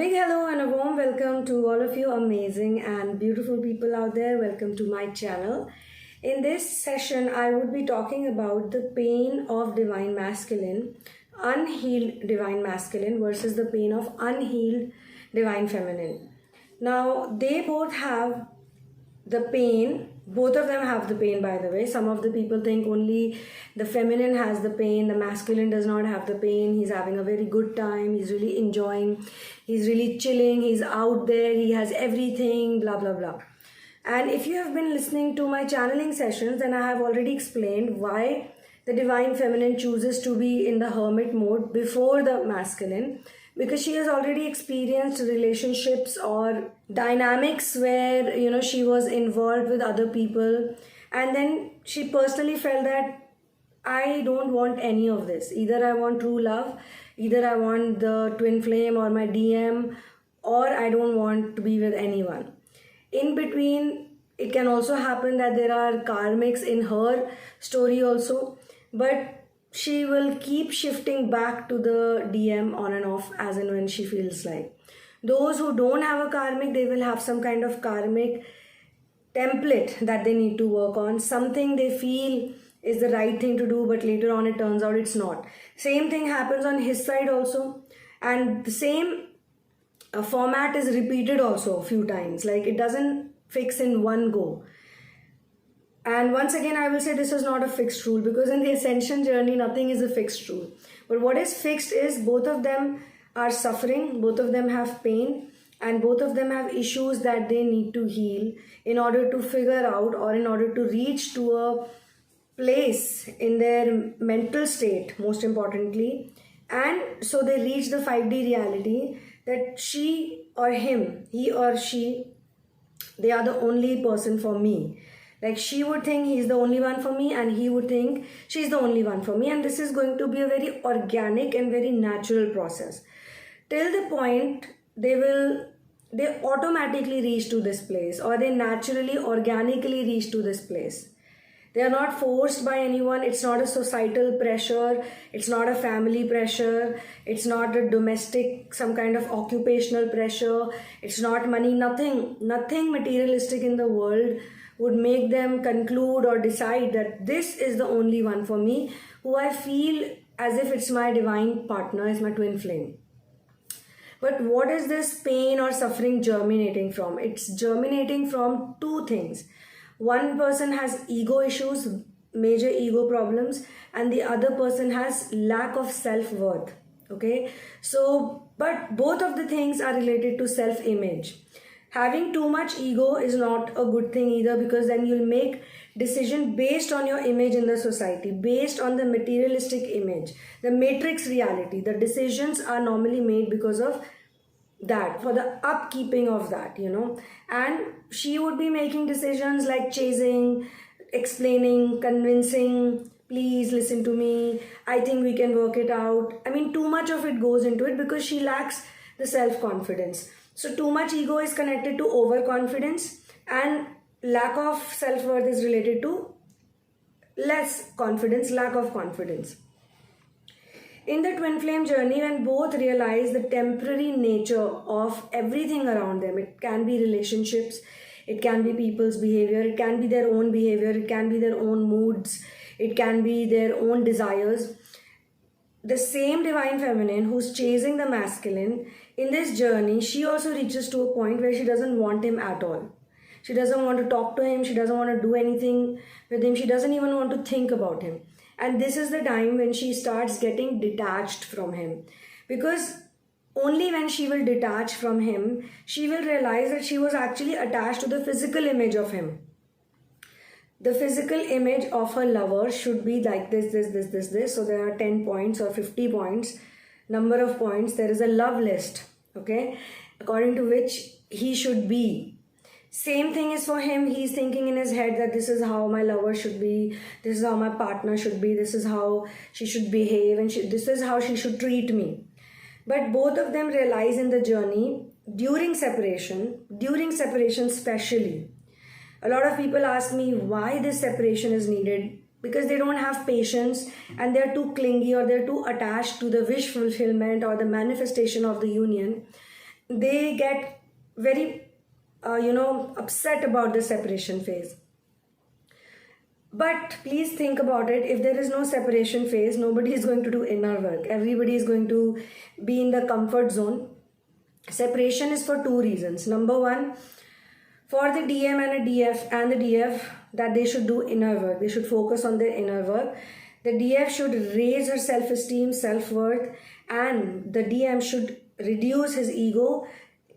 big hello and a warm welcome to all of you amazing and beautiful people out there. Welcome to my channel. In this session, I would be talking about the pain of divine masculine, unhealed divine masculine versus the pain of unhealed divine feminine. Now, they both have the pain. Both of them have the pain, by the way. Some of the people think only the feminine has the pain, the masculine does not have the pain. He's having a very good time, he's really enjoying, he's really chilling, he's out there, he has everything, blah blah blah. And if you have been listening to my channeling sessions, then I have already explained why the divine feminine chooses to be in the hermit mode before the masculine, because she has already experienced relationships or dynamics where she was involved with other people, and then she personally felt that I don't want any of this. Either I want true love, either I want the twin flame or my DM, or I don't want to be with anyone. In between, it can also happen that there are karmics in her story also, but she will keep shifting back to the DM on and off as and when she feels like. Those who don't have a karmic, they will have some kind of karmic template that they need to work on. Something they feel is the right thing to do, but later on it turns out it's not. Same thing happens on his side also. And the same format is repeated also a few times. Like, it doesn't fix in one go. And once again, I will say this is not a fixed rule, because in the ascension journey, nothing is a fixed rule. But what is fixed is both of them are suffering, both of them have pain, and both of them have issues that they need to heal in order to figure out, or in order to reach to a place in their mental state, most importantly. And so they reach the 5D reality that she or him, he or she, they are the only person for me. Like, she would think he's the only one for me, and he would think she's the only one for me. And this is going to be a very organic and very natural process. Till the point they automatically reach to this place, or they naturally, organically reach to this place. They are not forced by anyone. It's not a societal pressure. It's not a family pressure. It's not a domestic, some kind of occupational pressure. It's not money. Nothing materialistic in the world would make them conclude or decide that this is the only one for me, who I feel as if it's my divine partner, is my twin flame. But what is this pain or suffering germinating from? It's germinating from two things. One person has ego issues, major ego problems, and the other person has lack of self-worth. Okay? So, but both of the things are related to self-image. Having too much ego is not a good thing either, because then you'll make decision based on your image in the society, based on the materialistic image, the matrix reality. The decisions are normally made because of that, for the upkeeping of that, and she would be making decisions like chasing, explaining, convincing, please listen to me, I think we can work it out. I mean, too much of it goes into it because she lacks the self-confidence. So too much ego is connected to overconfidence, and lack of self-worth is related to less confidence, lack of confidence. In the twin flame journey, when both realize the temporary nature of everything around them, it can be relationships, it can be people's behavior, it can be their own behavior, it can be their own moods, it can be their own desires. The same divine feminine who's chasing the masculine, in this journey, she also reaches to a point where she doesn't want him at all. She doesn't want to talk to him, she doesn't want to do anything with him, she doesn't even want to think about him. And this is the time when she starts getting detached from him. Because only when she will detach from him, she will realize that she was actually attached to the physical image of him. The physical image of her lover should be like this. So there are 10 points or 50 points, number of points. There is a love list, okay, according to which he should be. Same thing is for him. He's thinking in his head that this is how my lover should be, this is how my partner should be, this is how she should behave, and this is how she should treat me. But both of them realize in the journey, during separation especially, a lot of people ask me why this separation is needed, because they don't have patience and they're too clingy, or they're too attached to the wish fulfillment or the manifestation of the union. they get very, upset about the separation phase. But please think about it. If there is no separation phase, nobody is going to do inner work. Everybody is going to be in the comfort zone. Separation is for two reasons. Number one, for the DM and the DF, that they should do inner work. They should focus on their inner work. The DF should raise her self-esteem, self-worth, and the DM should reduce his ego,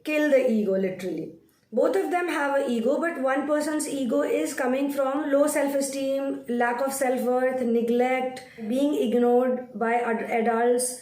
kill the ego literally. Both of them have an ego, but one person's ego is coming from low self-esteem, lack of self-worth, neglect, being ignored by adults,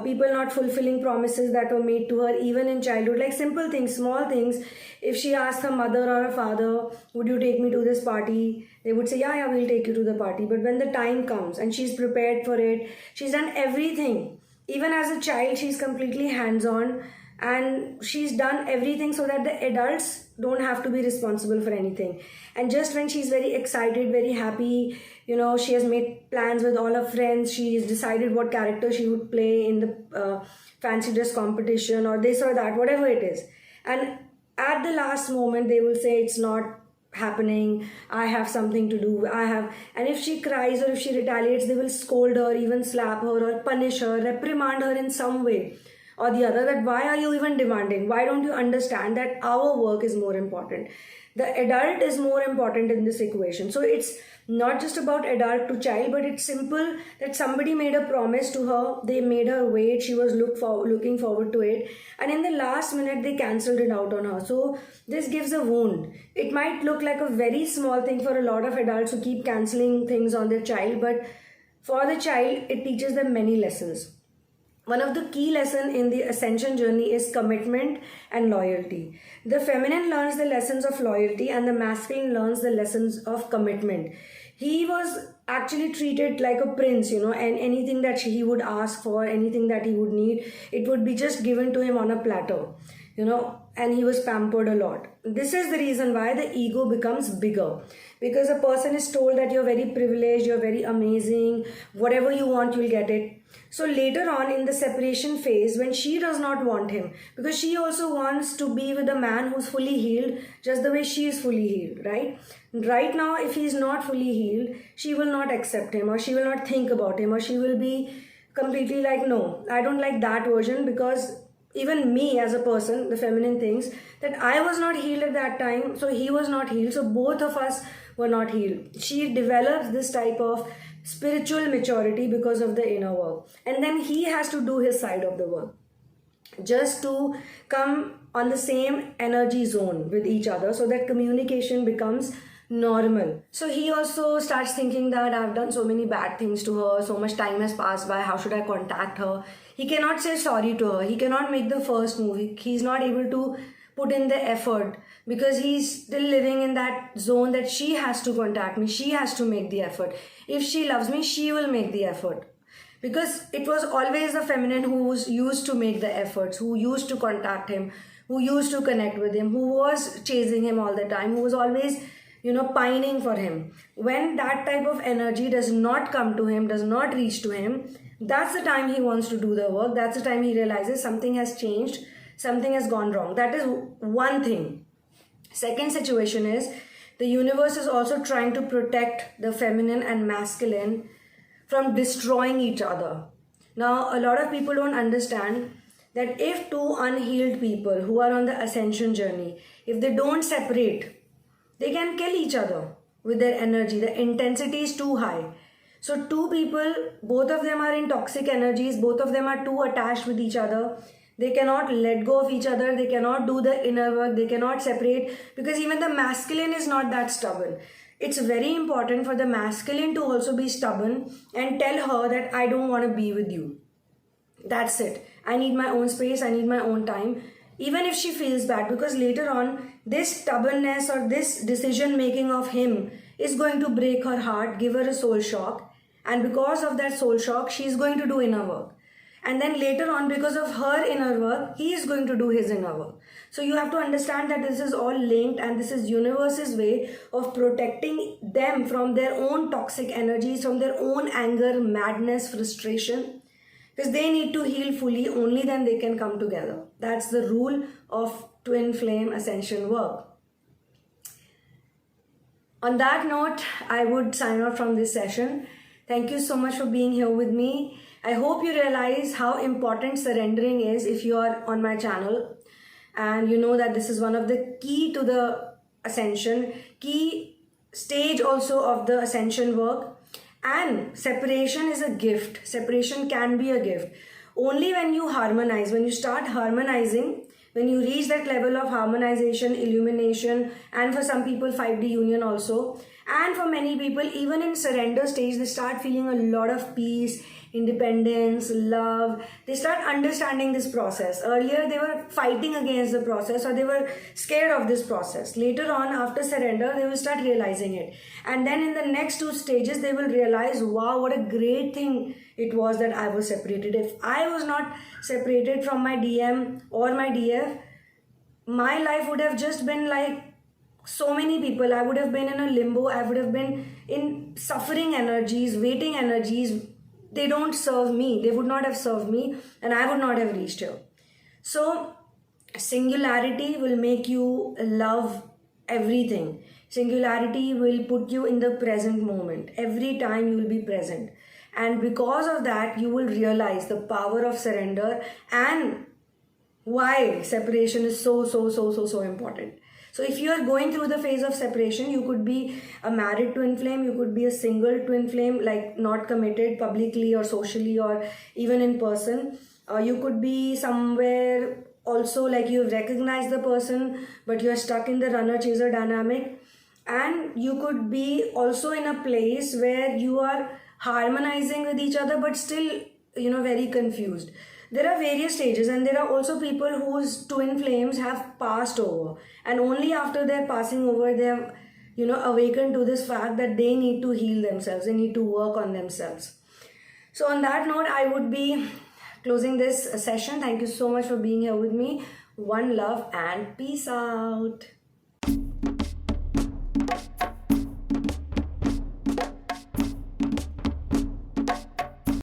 people not fulfilling promises that were made to her even in childhood, like simple things, small things. If she asked her mother or her father, would you take me to this party? They would say, yeah, we'll take you to the party. But when the time comes and she's prepared for it, she's done everything. Even as a child, she's completely hands-on, and she's done everything so that the adults don't have to be responsible for anything. And just when she's very excited, very happy, she has made plans with all her friends, she's decided what character she would play in the fancy dress competition or this or that, whatever it is. And at the last moment, they will say, it's not happening, I have something to do, and if she cries or if she retaliates, they will scold her, even slap her or punish her, reprimand her in some way or the other, that why are you even demanding? Why don't you understand that our work is more important? The adult is more important in this equation. So it's not just about adult to child, but it's simple that somebody made a promise to her, they made her wait, she was looking forward to it, and in the last minute they cancelled it out on her. So this gives a wound. It might look like a very small thing for a lot of adults who keep cancelling things on their child, but for the child it teaches them many lessons. One of the key lessons in the ascension journey is commitment and loyalty. The feminine learns the lessons of loyalty and the masculine learns the lessons of commitment. He was actually treated like a prince, and anything that he would ask for, anything that he would need, it would be just given to him on a platter, and he was pampered a lot. This is the reason why the ego becomes bigger. Because a person is told that you're very privileged, you're very amazing, whatever you want, you'll get it. So later on in the separation phase, when she does not want him, because she also wants to be with a man who's fully healed, just the way she is fully healed, right? Right now, if he's not fully healed, she will not accept him, or she will not think about him, or she will be completely like, no, I don't like that version, because even me as a person, the feminine thinks that I was not healed at that time, so he was not healed, so both of us were not healed. She develops this type of spiritual maturity because of the inner work, and then he has to do his side of the work just to come on the same energy zone with each other, so that communication becomes normal. So he also starts thinking that I've done so many bad things to her, so much time has passed by, how should I contact her? He cannot say sorry to her, he cannot make the first move, he's not able to put in the effort, because he's still living in that zone that she has to contact me, she has to make the effort. If she loves me, she will make the effort. Because it was always the feminine who was used to make the efforts, who used to contact him, who used to connect with him, who was chasing him all the time, who was always, pining for him. When that type of energy does not come to him, does not reach to him, that's the time he wants to do the work. That's the time he realizes something has changed, something has gone wrong. That is one thing. Second situation is, the universe is also trying to protect the feminine and masculine from destroying each other. Now, a lot of people don't understand that if two unhealed people who are on the ascension journey, if they don't separate, they can kill each other with their energy. The intensity is too high. So two people, both of them are in toxic energies, both of them are too attached with each other. They cannot let go of each other, they cannot do the inner work, they cannot separate, because even the masculine is not that stubborn. It's very important for the masculine to also be stubborn and tell her that I don't want to be with you. That's it. I need my own space, I need my own time. Even if she feels bad, because later on, this stubbornness or this decision making of him is going to break her heart, give her a soul shock. And because of that soul shock, she is going to do inner work. And then later on, because of her inner work, he is going to do his inner work. So you have to understand that this is all linked, and this is universe's way of protecting them from their own toxic energies, from their own anger, madness, frustration. because they need to heal fully, only then they can come together. That's the rule of twin flame ascension work. On that note, I would sign off from this session. Thank you so much for being here with me. I hope you realize how important surrendering is if you are on my channel, and you know that this is one of the key to the ascension, key stage also of the ascension work. And separation is a gift. Separation can be a gift. Only when you harmonize, when you start harmonizing, when you reach that level of harmonization, illumination, and for some people 5D union also, and for many people even in surrender stage, they start feeling a lot of peace, independence, love. They start understanding this process. Earlier they were fighting against the process, or they were scared of this process. Later on, after surrender, they will start realizing it. And then in the next 2 stages, they will realize, wow, what a great thing it was that I was separated. If I was not separated from my DM or my DF, my life would have just been like so many people. I would have been in a limbo. I would have been in suffering energies, waiting energies. They don't serve me. They would not have served me, and I would not have reached here. So singularity will make you love everything. Singularity will put you in the present moment. Every time you will be present. And because of that, you will realize the power of surrender and why separation is so important. So if you are going through the phase of separation, you could be a married twin flame, you could be a single twin flame, like not committed publicly or socially or even in person. You could be somewhere also like you've recognized the person, but you're stuck in the runner-chaser dynamic. And you could be also in a place where you are harmonizing with each other, but still, very confused. There are various stages, and there are also people whose twin flames have passed over, and only after their passing over they have awakened to this fact that they need to heal themselves, they need to work on themselves. So on that note, I would be closing this session. Thank you so much for being here with me. One love and peace out.